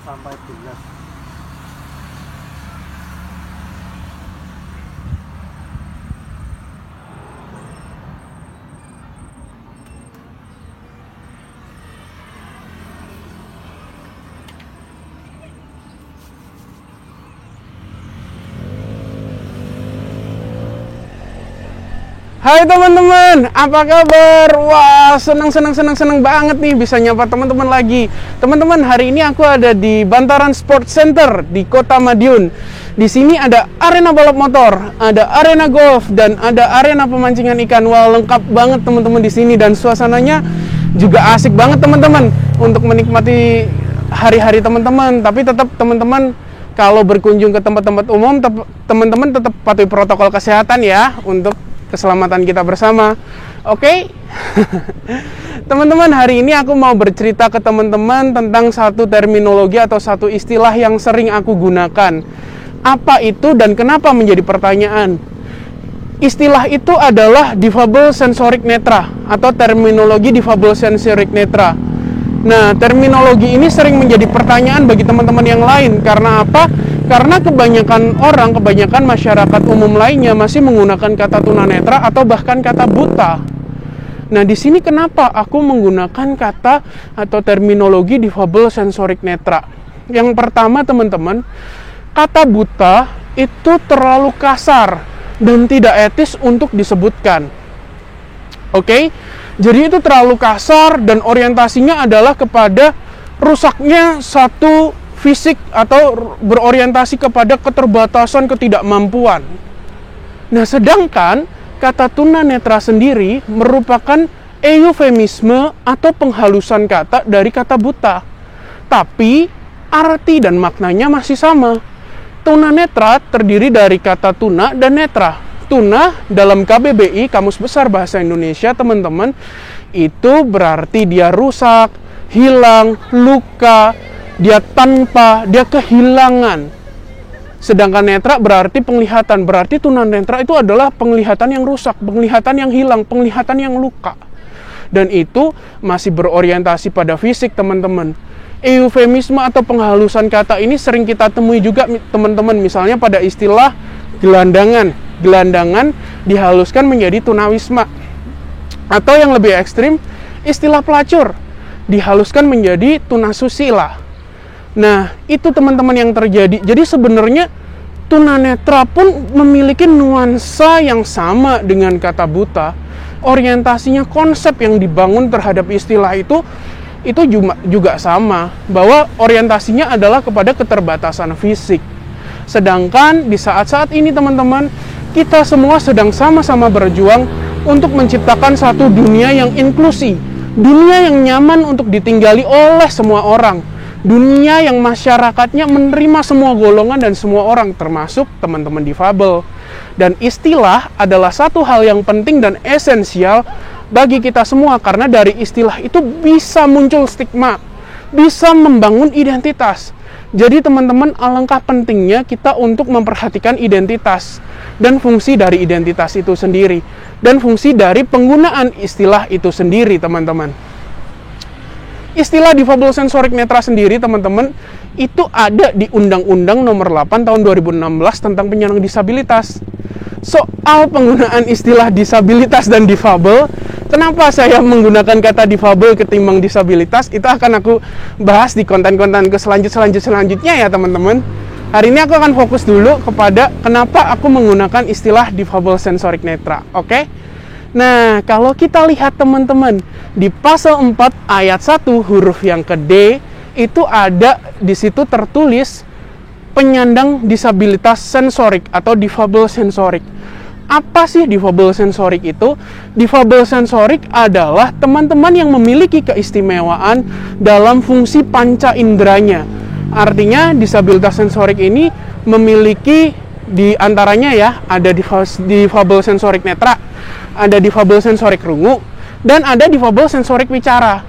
sampai bulat. Hai teman-teman, apa kabar? Wah, senang banget nih bisa nyapa teman-teman lagi. Teman-teman, hari ini aku ada di Bantaran Sport Center di Kota Madiun. Di sini ada arena balap motor, ada arena golf, dan ada arena pemancingan ikan. Wah, lengkap banget teman-teman di sini, dan suasananya juga asik banget teman-teman untuk menikmati hari-hari teman-teman. Tapi tetap teman-teman kalau berkunjung ke tempat-tempat umum, teman-teman tetap patuhi protokol kesehatan ya untuk keselamatan kita bersama. Oke? Teman-teman, hari ini aku mau bercerita ke teman-teman tentang satu terminologi atau satu istilah yang sering aku gunakan. Apa itu dan kenapa menjadi pertanyaan? Istilah itu adalah difabel sensorik netra atau terminologi difabel sensorik netra. Nah, terminologi ini sering menjadi pertanyaan bagi teman-teman yang lain. Karena apa? Karena kebanyakan masyarakat umum lainnya masih menggunakan kata tunanetra atau bahkan kata buta. Nah, di sini kenapa aku menggunakan kata atau terminologi difabel sensorik netra? Yang pertama, teman-teman, kata buta itu terlalu kasar dan tidak etis untuk disebutkan. Oke? Jadi itu terlalu kasar dan orientasinya adalah kepada rusaknya satu fisik atau berorientasi kepada keterbatasan ketidakmampuan. Nah, sedangkan kata tunanetra sendiri merupakan eufemisme atau penghalusan kata dari kata buta. Tapi arti dan maknanya masih sama. Tunanetra terdiri dari kata tuna dan netra. Tuna dalam KBBI, Kamus Besar Bahasa Indonesia, teman-teman, itu berarti dia rusak, hilang, luka, dia tanpa, dia kehilangan. Sedangkan netra berarti penglihatan. Berarti tunanetra itu adalah penglihatan yang rusak, penglihatan yang hilang, penglihatan yang luka. Dan itu masih berorientasi pada fisik, teman-teman. Eufemisme atau penghalusan kata ini sering kita temui juga, teman-teman. Misalnya pada istilah gelandangan. Gelandangan dihaluskan menjadi tunawisma. Atau yang lebih ekstrim, istilah pelacur dihaluskan menjadi tunasusila. Nah, itu teman-teman yang terjadi. Jadi sebenarnya tunanetra pun memiliki nuansa yang sama dengan kata buta. Orientasinya, konsep yang dibangun terhadap istilah itu juga sama, bahwa orientasinya adalah kepada keterbatasan fisik. Sedangkan di saat-saat ini, teman-teman, kita semua sedang sama-sama berjuang untuk menciptakan satu dunia yang inklusi, dunia yang nyaman untuk ditinggali oleh semua orang, dunia yang masyarakatnya menerima semua golongan dan semua orang, termasuk teman-teman difabel. Dan istilah adalah satu hal yang penting dan esensial bagi kita semua, karena dari istilah itu bisa muncul stigma, bisa membangun identitas. Jadi teman-teman, alangkah pentingnya kita untuk memperhatikan identitas dan fungsi dari identitas itu sendiri, dan fungsi dari penggunaan istilah itu sendiri, teman-teman. Istilah difabel sensorik netra sendiri, teman-teman, itu ada di Undang-Undang Nomor 8 Tahun 2016 tentang penyandang disabilitas. Soal penggunaan istilah disabilitas dan difabel, kenapa saya menggunakan kata difabel ketimbang disabilitas, itu akan aku bahas di konten-konten selanjutnya ya, teman-teman. Hari ini aku akan fokus dulu kepada kenapa aku menggunakan istilah difabel sensorik netra, oke? Nah, kalau kita lihat, teman-teman, di pasal 4 ayat 1 huruf yang ke D, itu ada di situ tertulis penyandang disabilitas sensorik atau difabel sensorik. Apa sih difabel sensorik itu? Difabel sensorik adalah teman-teman yang memiliki keistimewaan dalam fungsi panca inderanya. Artinya disabilitas sensorik ini memiliki di antaranya ya, ada difabel sensorik netra, ada difabel sensorik rungu, dan ada difabel sensorik wicara.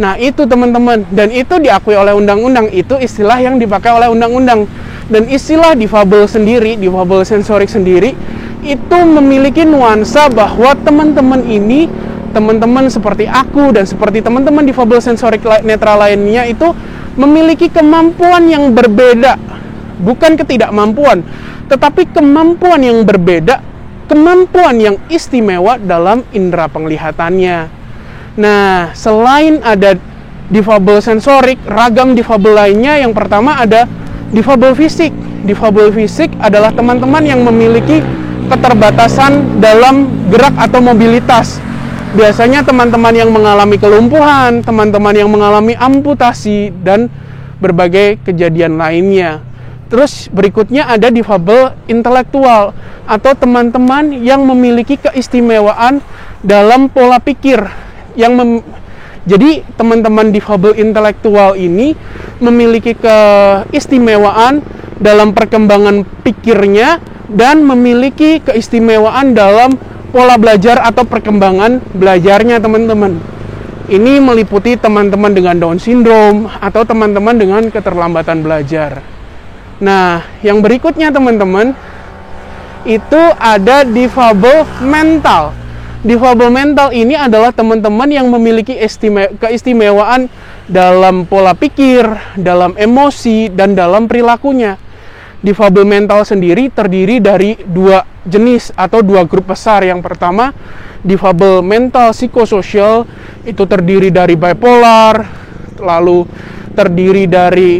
Nah, itu teman-teman, dan itu diakui oleh undang-undang, itu istilah yang dipakai oleh undang-undang. Dan istilah difabel sendiri, difabel sensorik sendiri, itu memiliki nuansa bahwa teman-teman ini teman-teman seperti aku dan seperti teman-teman difabel sensorik netra lainnya itu memiliki kemampuan yang berbeda. Bukan ketidakmampuan, tetapi kemampuan yang berbeda, kemampuan yang istimewa dalam indera penglihatannya. Nah, selain ada difabel sensorik, ragam difabel lainnya, yang pertama ada difabel fisik. Difabel fisik adalah teman-teman yang memiliki keterbatasan dalam gerak atau mobilitas. Biasanya teman-teman yang mengalami kelumpuhan, teman-teman yang mengalami amputasi, dan berbagai kejadian lainnya. Terus berikutnya ada difabel intelektual atau teman-teman yang memiliki keistimewaan dalam pola pikir. Jadi teman-teman difabel intelektual ini memiliki keistimewaan dalam perkembangan pikirnya dan memiliki keistimewaan dalam pola belajar atau perkembangan belajarnya, teman-teman. Ini meliputi teman-teman dengan Down syndrome atau teman-teman dengan keterlambatan belajar. Nah, yang berikutnya teman-teman, itu ada difabel mental. Difabel mental ini adalah teman-teman yang memiliki keistimewaan dalam pola pikir, dalam emosi, dan dalam perilakunya. Difabel mental sendiri terdiri dari dua jenis atau dua grup besar. Yang pertama, difabel mental psikososial, itu terdiri dari bipolar, lalu terdiri dari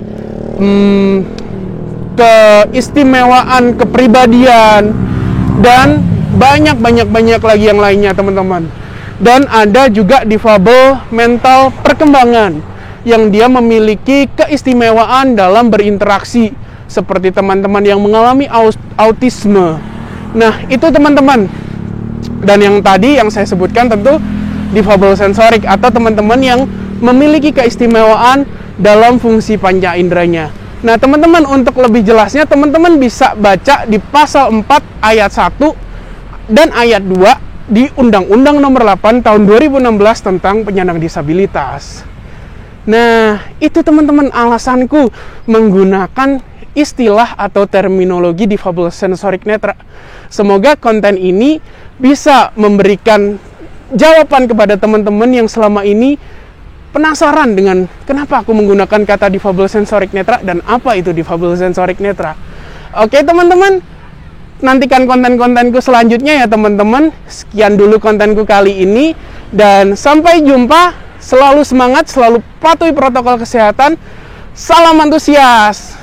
keistimewaan kepribadian, dan banyak lagi yang lainnya, teman-teman. Dan ada juga difabel mental perkembangan yang dia memiliki keistimewaan dalam berinteraksi, seperti teman-teman yang mengalami autisme. Nah, itu teman-teman. Dan yang tadi yang saya sebutkan tentu difabel sensorik atau teman-teman yang memiliki keistimewaan dalam fungsi panca inderanya. Nah, teman-teman, untuk lebih jelasnya teman-teman bisa baca di pasal 4 ayat 1 dan ayat 2 di Undang-Undang Nomor 8 tahun 2016 tentang penyandang disabilitas. Nah, itu teman-teman alasanku menggunakan istilah atau terminologi difabel sensorik netra. Semoga konten ini bisa memberikan jawaban kepada teman-teman yang selama ini penasaran dengan kenapa aku menggunakan kata difabel sensorik netra dan apa itu difabel sensorik netra. Oke, teman-teman, nantikan konten-kontenku selanjutnya ya, teman-teman. Sekian dulu kontenku kali ini dan sampai jumpa. Selalu semangat, selalu patuhi protokol kesehatan. Salam antusias.